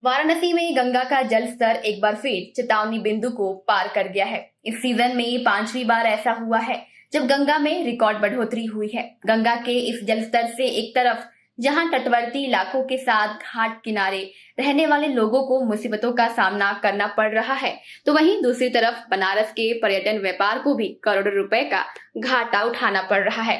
वाराणसी में गंगा का जल स्तर एक बार फिर चेतावनी बिंदु को पार कर गया है। इस सीजन में 5वीं बार ऐसा हुआ है जब गंगा में रिकॉर्ड बढ़ोतरी हुई है। गंगा के इस जल स्तर से एक तरफ जहां तटवर्ती इलाकों के साथ घाट किनारे रहने वाले लोगों को मुसीबतों का सामना करना पड़ रहा है, तो वहीं दूसरी तरफ बनारस के पर्यटन व्यापार को भी करोड़ों रुपए का घाटा उठाना पड़ रहा है।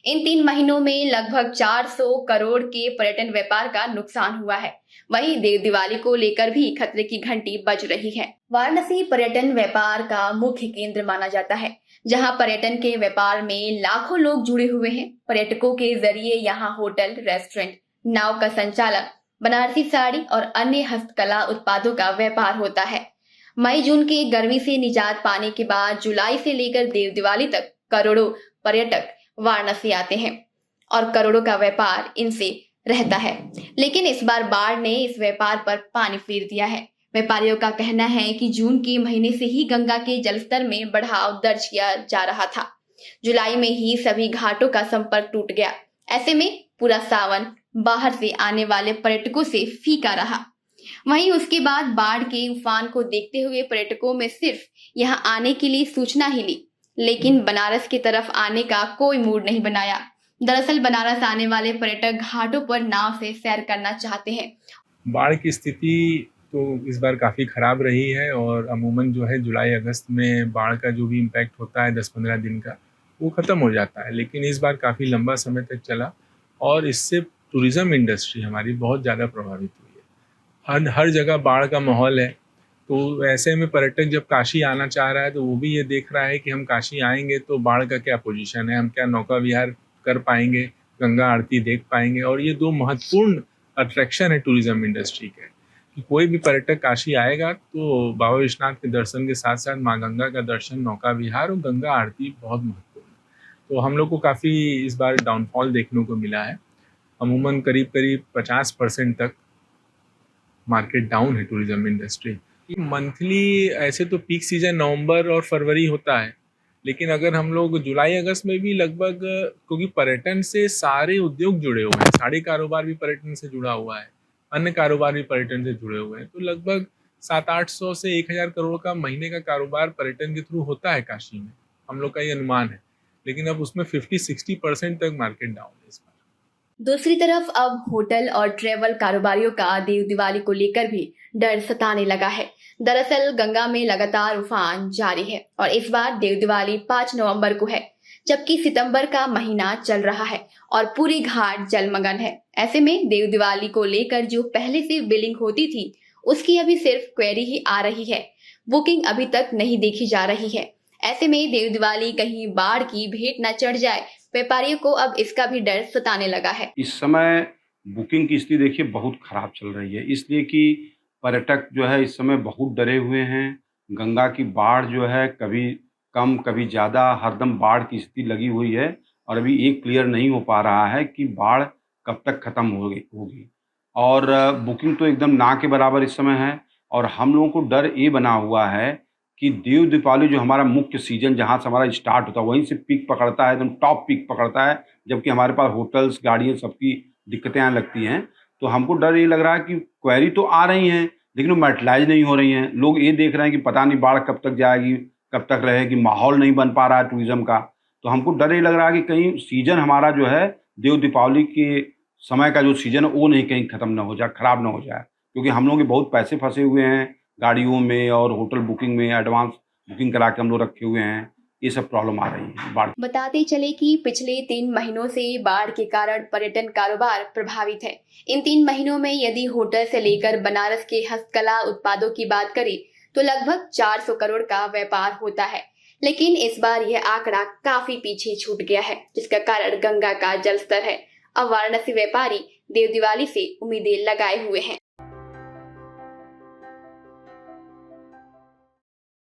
इन 3 महीनों में लगभग 400 करोड़ के पर्यटन व्यापार का नुकसान हुआ है। वहीं देव दिवाली को लेकर भी खतरे की घंटी बज रही है। वाराणसी पर्यटन व्यापार का मुख्य केंद्र माना जाता है, जहां पर्यटन के व्यापार में लाखों लोग जुड़े हुए हैं। पर्यटकों के जरिए यहां होटल, रेस्टोरेंट, नाव का संचालन, बनारसी साड़ी और अन्य हस्तकला उत्पादों का व्यापार होता है। मई जून के गर्मी से निजात पाने के बाद जुलाई से लेकर देव दिवाली तक करोड़ों पर्यटक वाराणसी आते हैं और करोड़ों का व्यापार इनसे रहता है। लेकिन इस बार बाढ़ ने इस व्यापार पर पानी फेर दिया है। व्यापारियों का कहना है कि जून के महीने से ही गंगा के जलस्तर में बढ़ाव दर्ज किया जा रहा था। जुलाई में ही सभी घाटों का संपर्क टूट गया। ऐसे में पूरा सावन बाहर से आने वाले पर्यटकों से फीका रहा। वहीं उसके बाद बाढ़ के उफान को देखते हुए पर्यटकों में सिर्फ यहां आने के लिए सूचना ही ली, लेकिन बनारस की तरफ आने का कोई मूड नहीं बनाया। दरअसल बनारस आने वाले पर्यटक घाटों पर नाव से सैर करना चाहते हैं। बाढ़ की स्थिति तो इस बार काफ़ी ख़राब रही है और अमूमन जो है जुलाई अगस्त में बाढ़ का जो भी इम्पैक्ट होता है 10-15 दिन का, वो ख़त्म हो जाता है। लेकिन इस बार काफ़ी लंबा समय तक चला और इससे टूरिज़्म इंडस्ट्री हमारी बहुत ज़्यादा प्रभावित हुई है। हर जगह बाढ़ का माहौल है, तो ऐसे में पर्यटक जब काशी आना चाह रहा है तो वो भी ये देख रहा है कि हम काशी आएंगे तो बाढ़ का क्या पोजीशन है, हम क्या नौका विहार कर पाएंगे, गंगा आरती देख पाएंगे। और ये 2 महत्वपूर्ण अट्रैक्शन है टूरिज़्म इंडस्ट्री के कि कोई भी पर्यटक काशी आएगा तो बाबा विश्वनाथ के दर्शन के साथ साथ माँ गंगा का दर्शन, नौका विहार और गंगा आरती बहुत महत्वपूर्ण है। तो हम लोग को काफ़ी इस बार डाउनफॉल देखने को मिला है। अमूमन करीब 50% तक मार्केट डाउन है टूरिज़्म इंडस्ट्री। मंथली ऐसे तो पीक सीजन नवंबर और फरवरी होता है, लेकिन अगर हम लोग जुलाई अगस्त में भी लगभग, क्योंकि पर्यटन से सारे उद्योग जुड़े हुए हैं, साड़ी कारोबार भी पर्यटन से जुड़ा हुआ है, अन्य कारोबार भी पर्यटन से जुड़े हुए हैं, तो लगभग 700-800 से 1000 करोड़ का महीने का कारोबार पर्यटन के थ्रू होता है काशी में, हम लोग का ये अनुमान है। लेकिन अब उसमें 50-60% तक मार्केट डाउन है इस बार। दूसरी तरफ अब होटल और ट्रेवल कारोबारियों का देव दिवाली को लेकर भी डर सताने लगा है। दरअसल गंगा में लगातार उफान जारी है और इस बार देव दिवाली 5 नवंबर को है, जबकि सितंबर का महीना चल रहा है और पूरी घाट जलमग्न है। ऐसे में देव दिवाली को लेकर जो पहले से बिलिंग होती थी, उसकी अभी सिर्फ क्वेरी ही आ रही है। बुकिंग अभी तक नहीं देखी जा रही है। ऐसे में देव दिवाली कहीं बाढ़ की भेंट न चढ़ जाए, व्यापारियों को अब इसका भी डर सताने लगा है। इस समय बुकिंग की स्थिति देखिए बहुत खराब चल रही है, इसलिए कि पर्यटक जो है इस समय बहुत डरे हुए हैं। गंगा की बाढ़ जो है कभी कम कभी ज़्यादा, हरदम बाढ़ की स्थिति लगी हुई है और अभी एक क्लियर नहीं हो पा रहा है कि बाढ़ कब तक ख़त्म होगी। और बुकिंग तो एकदम ना के बराबर इस समय है और हम लोगों को डर ये बना हुआ है कि देव दीपावली जो हमारा मुख्य सीजन जहाँ से हमारा स्टार्ट होता है वहीं से पीक पकड़ता है, एकदम टॉप पीक पकड़ता है, जबकि हमारे पास होटल्स, गाड़ियाँ, सबकी दिक्कतें आने लगती हैं। तो हमको डर ये लग रहा है कि क्वेरी तो आ रही हैं लेकिन वो मैटलाइज नहीं हो रही हैं। लोग ये देख रहे हैं कि पता नहीं बाढ़ कब तक जाएगी, कब तक रहेगी, माहौल नहीं बन पा रहा है टूरिज़्म का। तो हमको डर ये लग रहा है कि कहीं सीजन हमारा जो है देव दीपावली के समय का जो सीजन है वो नहीं कहीं ख़त्म ना हो जाए, ख़राब ना हो जाए, क्योंकि हम लोग के बहुत पैसे फंसे हुए हैं गाड़ियों में और होटल बुकिंग में, एडवांस बुकिंग करा के हम लोग रखे हुए हैं। ये सब प्रॉब्लम आ रही है बाढ़। बताते चले कि पिछले 3 महीनों से बाढ़ के कारण पर्यटन कारोबार प्रभावित है। इन 3 महीनों में यदि होटल से लेकर बनारस के हस्तकला उत्पादों की बात करें तो लगभग 400 करोड़ का व्यापार होता है। लेकिन इस बार यह आंकड़ा काफी पीछे छूट गया है, जिसका कारण गंगा का जलस्तर है। अब वाराणसी व्यापारी देव दिवाली से उम्मीदें लगाए हुए हैं।